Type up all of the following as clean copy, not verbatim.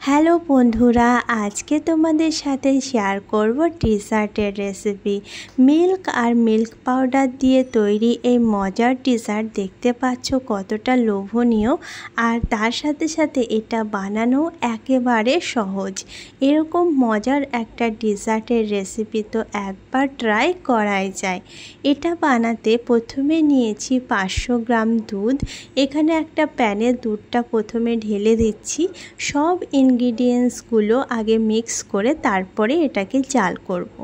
Hello বন্ধুরা, আজকে তোমাদের সাথে শেয়ার করব ডিজার্টের রেসিপি। মিল্ক আর মিল্ক পাউডার দিয়ে তৈরি এই মজার ডিজার্ট দেখতে পাচ্ছ কতটা লোভনীয়, আর তার সাথে সাথে এটা বানানো একেবারে সহজ। এরকম মজার একটা ডিজার্টের রেসিপি তো একবার ট্রাই করাই যায়। এটা বানাতে প্রথমে নিয়েছি 500 গ্রাম দুধ। এখানে একটা প্যানে দুধটা প্রথমে ঢেলে দিচ্ছি। সব ইনগ্রিডিয়েন্টসগুলো আগে মিক্স করে তারপরে এটাকে জাল করব।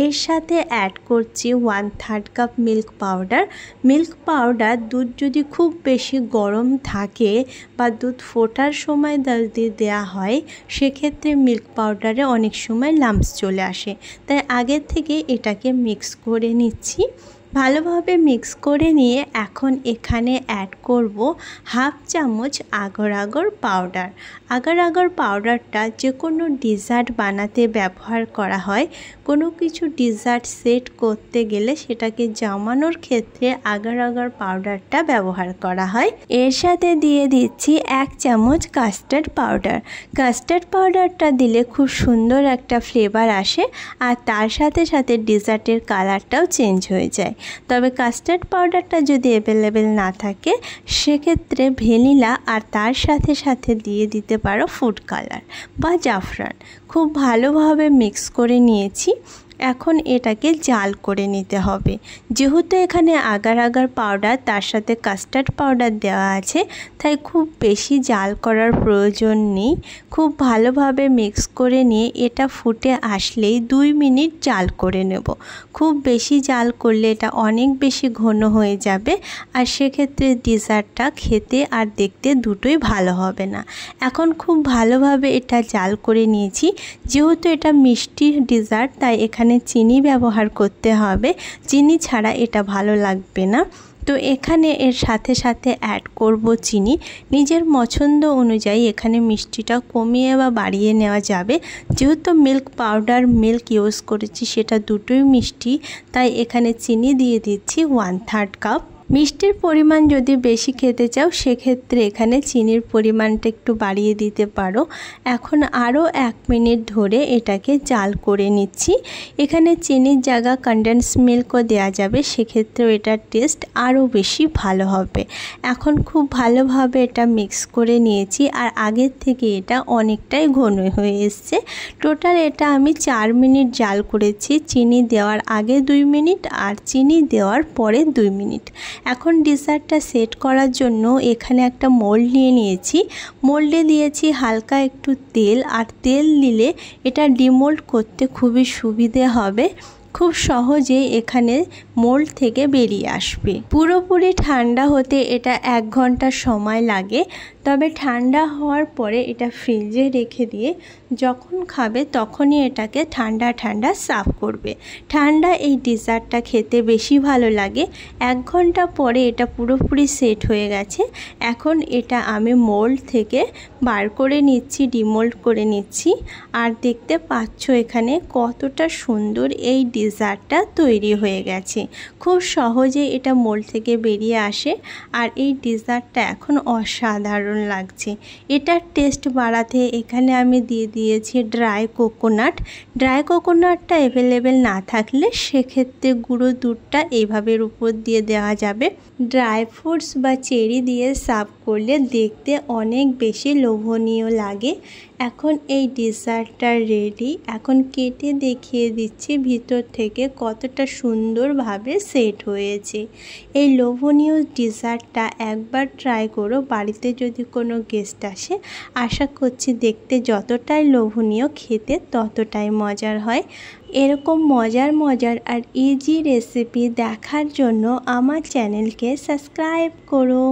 এর সাথে অ্যাড করছি 1/3 cup milk powder. Milk powder দুধ যদি খুব বেশি গরম থাকে বা দুধ ফোটার সময় যদি দেওয়া হয়, সেক্ষেত্রে মিল্ক পাউডারে অনেক সময় লাম্পস চলে আসে, তাই আগের থেকে এটাকে মিক্স করে নিচ্ছি। ভালোভাবে মিক্স করে নিয়ে এখন এখানে অ্যাড করব 1/2 চামচ agar agar powder. Agar agar পাউডারটা যে কোনো ডিজার্ট বানাতে ব্যবহার করা হয়। কোনো কিছু ডিজার্ট সেট করতে গেলে সেটাকে জমানোর ক্ষেত্রে আগার আগার পাউডারটা ব্যবহার করা হয়। এর সাথে দিয়ে দিচ্ছি 1 চামচ কাস্টার্ড পাউডার। কাস্টার্ড পাউডারটা দিলে খুব সুন্দর একটা ফ্লেভার আসে, আর তার সাথে সাথে ডিজার্টের কালারটাও চেঞ্জ হয়ে যায়। তবে কাস্টার্ড পাউডারটা যদি অ্যাভেলেবেল না থাকে, সেক্ষেত্রে ভ্যানিলা আর তার সাথে সাথে দিয়ে দিতে পারো ফুড কালার বা জাফরান। খুব ভালোভাবে মিক্স করে নিয়েছি। এখন এটাকে জাল করে নিতে হবে। যেহেতু এখানে আগার আগার পাউডার তার সাথে কাস্টার্ড পাউডার দেওয়া আছে, তাই খুব বেশি জাল করার প্রয়োজন নেই। খুব ভালোভাবে মিক্স করে নিয়ে এটা ফুটে আসলেই 2 মিনিট জাল করে নেব। খুব বেশি জাল করলে এটা অনেক বেশি ঘন হয়ে যাবে, আর সেক্ষেত্রে ডিজার্টটা খেতে আর দেখতে দুটোই ভালো হবে না। এখন খুব ভালোভাবে এটা জাল করে নিয়েছি। যেহেতু এটা মিষ্টি ডিজার্ট, তাই এখানে চিনি ব্যবহার করতে হবে। চিনি ছাড়া এটা ভালো লাগবে না। তো এখানে এর সাথে সাথে অ্যাড করব চিনি। নিজের পছন্দ অনুযায়ী এখানে মিষ্টিটা কমিয়ে বা বাড়িয়ে নেওয়া যাবে। যেহেতু মিল্ক পাউডার মিল্ক ইউজ করেছি, সেটা দুটোই মিষ্টি, তাই এখানে চিনি দিয়ে দিচ্ছি 1/3 কাপ। মিষ্টির পরিমাণ যদি বেশি খেতে চাও, সেক্ষেত্রে এখানে চিনির পরিমাণটা একটু বাড়িয়ে দিতে পারো। এখন আরও 1 মিনিট ধরে এটাকে জাল করে নিচ্ছি। এখানে চিনির জায়গা কনডেন্স মিল্কও দেওয়া যাবে, সেক্ষেত্রেও এটার টেস্ট আরও বেশি ভালো হবে। এখন খুব ভালোভাবে এটা মিক্স করে নিয়েছি, আর আগের থেকে এটা অনেকটাই ঘন হয়ে এসছে। টোটাল এটা আমি 4 মিনিট জাল করেছি। চিনি দেওয়ার আগে 2 মিনিট আর চিনি দেওয়ার পরে 2 মিনিট। এখন ডিজার্টটা সেট করার জন্য এখানে একটা মোল্ড নিয়ে নিয়েছি। মোল্ডে দিয়েছি হালকা একটু তেল, আর তেল দিলে এটা ডিমোল্ড করতে খুবই সুবিধে হবে। খুব সহজে এখানে মোল্ড থেকে বেরিয়ে আসবে। পুরোপুরি ঠান্ডা হতে এটা 1 ঘন্টা সময় লাগে। তবে ঠান্ডা হওয়ার পরে এটা ফ্রিজে রেখে দিয়ে যখন খাবে তখনই এটাকে ঠান্ডা ঠান্ডা সার্ভ করবে। ঠান্ডা এই ডিজার্টটা খেতে বেশি ভালো লাগে। 1 ঘন্টা পরে এটা পুরোপুরি সেট হয়ে গেছে। এখন এটা আমি মোল্ড থেকে বার করে নিচ্ছি, ডিমোল্ড করে নিচ্ছি। আর দেখতে পাচ্ছ এখানে কতটা সুন্দর এই ডিজার্টটা তৈরি হয়ে গেছে। খুব সহজে এটা মোল্ড থেকে বেরিয়ে আসে, আর এই ডিজার্টটা এখন অসাধারণ লাগছে। এটার টেস্ট বাড়াতে এখানে আমি দিয়ে দিয়েছি ড্রাই কোকোনাট। ড্রাই কোকোনাটটা অ্যাভেলেবেল না থাকলে সেক্ষেত্রে গুঁড়ো দুধটা এইভাবে উপর দিয়ে দেওয়া যাবে। ড্রাই ফ্রুটস বা চেরি দিয়ে সার্ভ করলে দেখতে অনেক বেশি লোভনীয় লাগে। এখন এই ডিজার্টটা রেডি। এখন কেটে দেখিয়ে দিচ্ছি ভিতর থেকে কতটা সুন্দরভাবে সেট হয়েছে। এই লোভনীয় ডিজার্টটা একবার ট্রাই করো বাড়িতে যদি কোনো গেস্ট আসে। আশা করছি দেখতে যতটাই লোভনীয়, খেতে ততটাই মজার হয়। এরকম মজার আর ইজি রেসিপি দেখার জন্য আমার চ্যানেলকে সাবস্ক্রাইব করো।